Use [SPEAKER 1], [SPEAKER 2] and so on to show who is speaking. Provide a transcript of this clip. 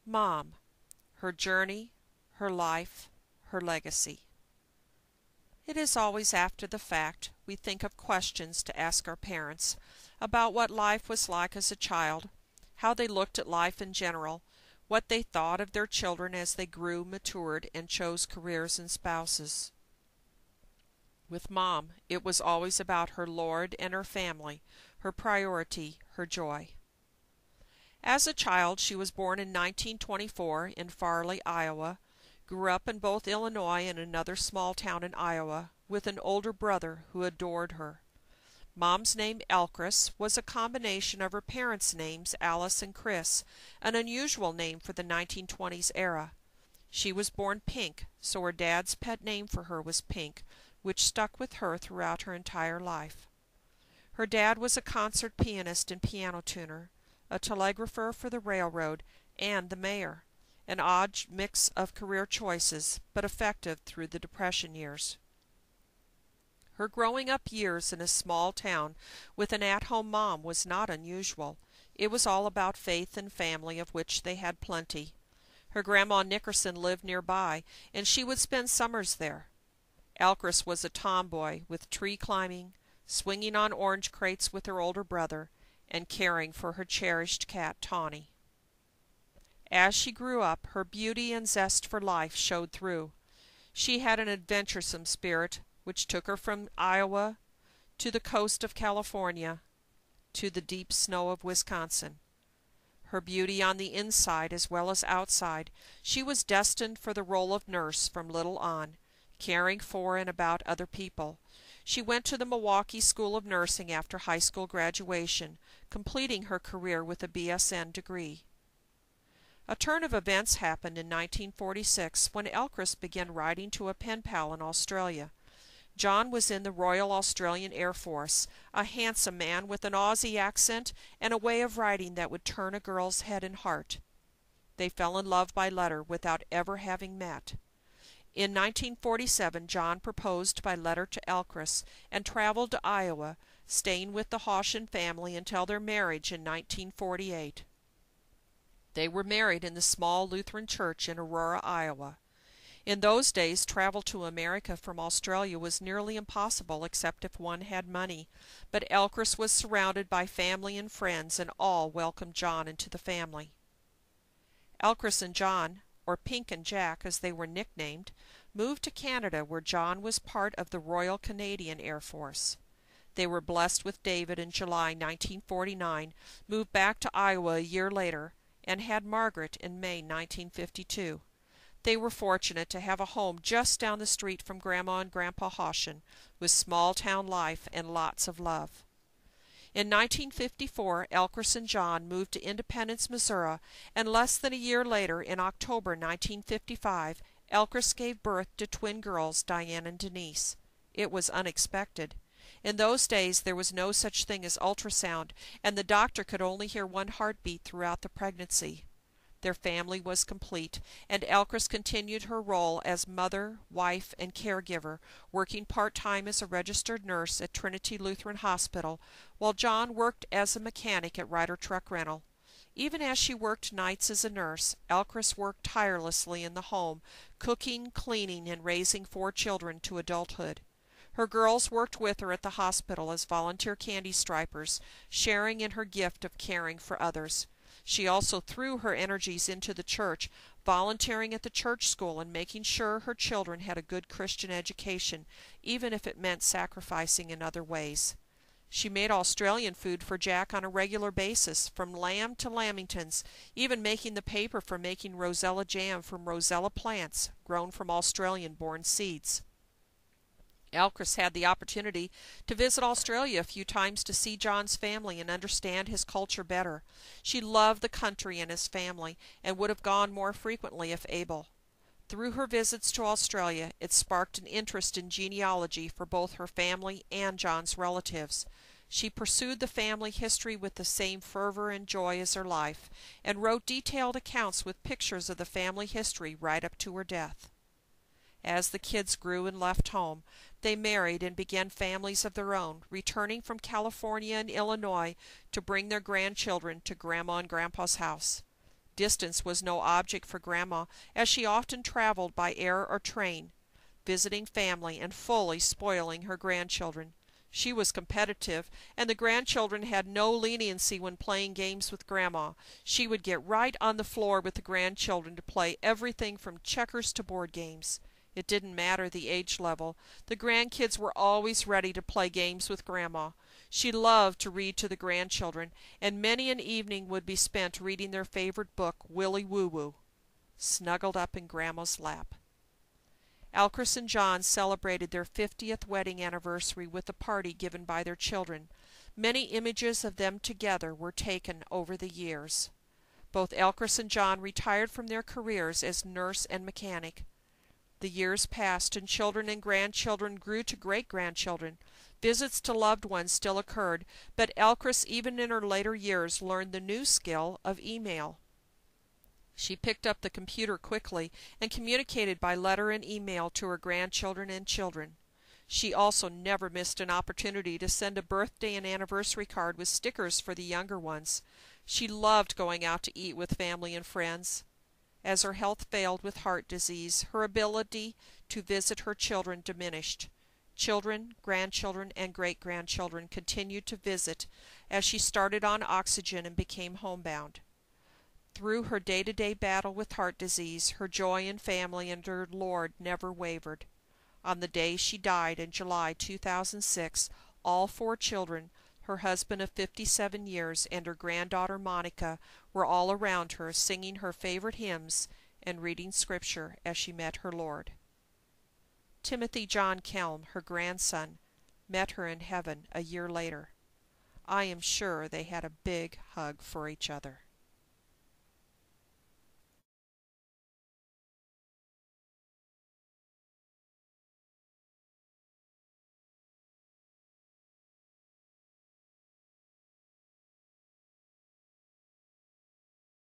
[SPEAKER 1] Mom, her journey, her life, her legacy. It is always after the fact we think of questions to ask our parents about what life was like as a child, how they looked at life in general, what they thought of their children as they grew, matured, and chose careers and spouses. With Mom, it was always about her Lord and her family, her priority, her joy. As a child, she was born in 1924 in Farley, Iowa, grew up in both Illinois and another small town in Iowa, with an older brother who adored her. Mom's name, Elkress, was a combination of her parents' names, Alice and Chris, an unusual name for the 1920s era. She was born Pink, so her dad's pet name for her was Pink, which stuck with her throughout her entire life. Her dad was a concert pianist and piano tuner, a telegrapher for the railroad, and the mayor, an odd mix of career choices, but effective through the Depression years. Her growing up years in a small town with an at-home mom was not unusual. It was all about faith and family, of which they had plenty. Her grandma Nickerson lived nearby, and she would spend summers there. Elkress was a tomboy, with tree climbing, swinging on orange crates with her older brother, and caring for her cherished cat Tawny. As she grew up, her beauty and zest for life showed through. She had an adventuresome spirit, which took her from Iowa to the coast of California to the deep snow of Wisconsin. Her beauty on the inside as well as outside, she was destined for the role of nurse from little on, caring for and about other people. She went to the Milwaukee School of Nursing after high school graduation, completing her career with a BSN degree. A turn of events happened in 1946 when Elkress began writing to a pen pal in Australia. John was in the Royal Australian Air Force, a handsome man with an Aussie accent and a way of writing that would turn a girl's head and heart. They fell in love by letter without ever having met. In 1947 John proposed by letter to Elkress and traveled to Iowa, staying with the Hoshin family until their marriage in 1948. They were married in the small Lutheran church in Aurora, Iowa. In those days, travel to America from Australia was nearly impossible except if one had money, but Elkress was surrounded by family and friends, and all welcomed John into the family. Elkress and John, or Pink and Jack as they were nicknamed, moved to Canada, where John was part of the Royal Canadian Air Force. They were blessed with David in July 1949, moved back to Iowa a year later, and had Margaret in May 1952. They were fortunate to have a home just down the street from Grandma and Grandpa Hoshin, with small-town life and lots of love. In 1954, Elkress and John moved to Independence, Missouri, and less than a year later, in October 1955, Elkress gave birth to twin girls, Diane and Denise. It was unexpected. In those days, there was no such thing as ultrasound, and the doctor could only hear one heartbeat throughout the pregnancy. Their family was complete, and Elkress continued her role as mother, wife, and caregiver, working part-time as a registered nurse at Trinity Lutheran Hospital, while John worked as a mechanic at Ryder Truck Rental. Even as she worked nights as a nurse, Elkress worked tirelessly in the home, cooking, cleaning, and raising 4 children to adulthood. Her girls worked with her at the hospital as volunteer candy stripers, sharing in her gift of caring for others. She also threw her energies into the church, volunteering at the church school and making sure her children had a good Christian education, even if it meant sacrificing in other ways. She made Australian food for Jack on a regular basis, from lamb to lamingtons, even making the paper for making rosella jam from rosella plants grown from Australian-born seeds. Elkress had the opportunity to visit Australia a few times to see John's family and understand his culture better. She loved the country and his family, and would have gone more frequently if able. Through her visits to Australia, it sparked an interest in genealogy for both her family and John's relatives. She pursued the family history with the same fervor and joy as her life, and wrote detailed accounts with pictures of the family history right up to her death. As the kids grew and left home, they married and began families of their own, returning from California and Illinois to bring their grandchildren to Grandma and Grandpa's house. Distance was no object for Grandma, as she often traveled by air or train, visiting family and fully spoiling her grandchildren. She was competitive, and the grandchildren had no leniency when playing games with Grandma. She would get right on the floor with the grandchildren to play everything from checkers to board games. It didn't matter the age level. The grandkids were always ready to play games with Grandma. She loved to read to the grandchildren, and many an evening would be spent reading their favorite book, Willy Woo Woo, snuggled up in Grandma's lap. Alcris and John celebrated their 50th wedding anniversary with a party given by their children. Many images of them together were taken over the years. Both Alcris and John retired from their careers as nurse and mechanic. The years passed, and children and grandchildren grew to great-grandchildren. Visits to loved ones still occurred, but Alcris, even in her later years, learned the new skill of email. She picked up the computer quickly and communicated by letter and email to her grandchildren and children. She also never missed an opportunity to send a birthday and anniversary card with stickers for the younger ones. She loved going out to eat with family and friends. As her health failed with heart disease, her ability to visit her children diminished. Children, grandchildren, and great-grandchildren continued to visit as she started on oxygen and became homebound. Through her day-to-day battle with heart disease, her joy in family and her Lord never wavered. On the day she died in July 2006, all 4 children, her husband of 57 years, and her granddaughter Monica were all around her, singing her favorite hymns and reading Scripture as she met her Lord. Timothy John Kelm, her grandson, met her in heaven a year later. I am sure they had a big hug for each other.